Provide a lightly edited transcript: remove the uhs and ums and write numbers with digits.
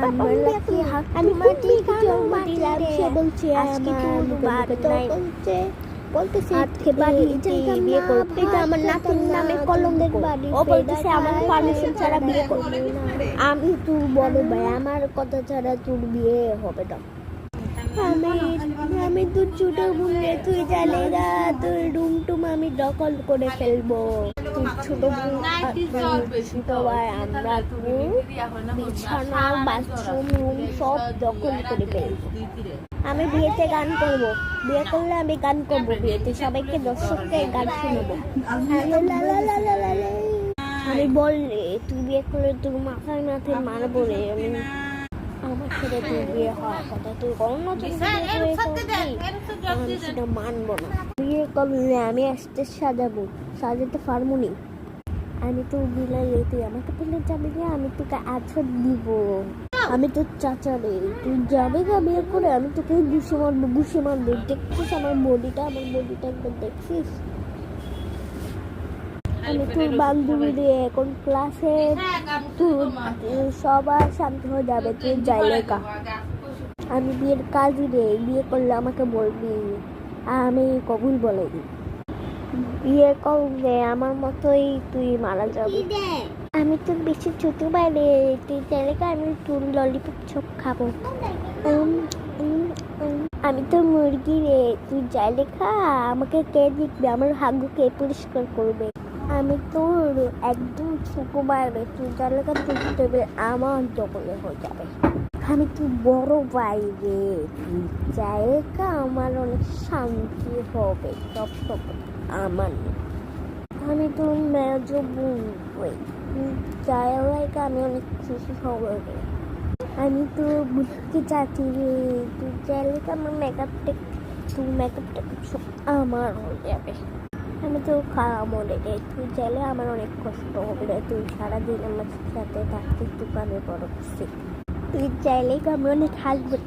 আমার কি হাত আমি মাটি দিলাম, সে বলছে আজকে আমার তোর মুখে বাদ মুখে তো নাই। বলতেছে আজকে বাড়ি বিয়ে করবে। এটা আমার নাতির নামে কলঙ্ক। ও বলতেছে আমার পারমিশন ছাড়া বিয়ে করবে না। আমি তোর বড় ভাই, আমার কথা ছাড়া তোর বিয়ে হবে না। আমি তোর ছোট বোন রে, তুই জানে না তোর রুম টুম আমি দখল করে ফেলবো। তোর ছোট বোন আর তোর ছোট ভাই আমরা তোর বিছানা বাথরুম রুম সব দখল করে ফেলবো। আমি বিয়েতে গান করব, বিয়ে করলে আমি গান করব, বিয়েতে সবাইকে দর্শককে গান শোনাবো। আমি বললে তুই বিয়ে করলে তোর মাথায় মাথায় মারবো রে। আমি আমার সাথে তোর বিয়ে হওয়ার কথা, তুই করোনা আমি সেটা মানবো না। বিয়ে করলে আমি স্টেজ সাজাবো, সাজাতে পারবো নি। আমি তো বিলালে তুই আমাকে পেলে যাবি না, আমি তোকে আছর দিব। আমি তোর চাচা রে, তুই যাবে না বিয়ে করে, আমি তোকে ঘুষে মারবো। দেখছিস আমার বডিটা একবার দেখছিস? আমি তোর বান্ধবী রে, এখন ক্লাসে তুই সবার শান্ত হয়ে যাবে, তুই যাইলে কা। আমি বিয়ের কাজী রে, বিয়ে করলে আমাকে বলবি, আমি কবুল বলে দিই। বিয়ে করলে আমার মতোই তুই মারা যাবি। আমি তোর বেশি ছোট বাইরে, তুই চাইলে আমি তোর ললিপপ সব খাবো। আমি তো মুরগি রে, তুই চাইলে খা, আমাকে কে দেখবে, আমার ভাগ্য কে পরিষ্কার করবে। আমি তোর একদম ছোট বাইরে, তুই চাইলে তুই আমার জবলে হয়ে যাবে। আমি তো বড় বাইরে, তুই চাইলে আমার অনেক শান্তি হবে, সব আমার। আমি তোর মেজো বোন, চাইলে আমি অনেক খুশি হব রে। আমি তো বুঝতে চাচ্ছি রে, তুই চাইলে আমার মেকআপটা সব আমার হয়ে যাবে। আমি তো খারাপ মনে রে, তুই চাইলে আমার অনেক কষ্ট হবে রে। তুই সারাদিন আমার সাথে থাকতে তুই আমি বড় করছি, তুই চাইলেই আমি অনেক হাসবো।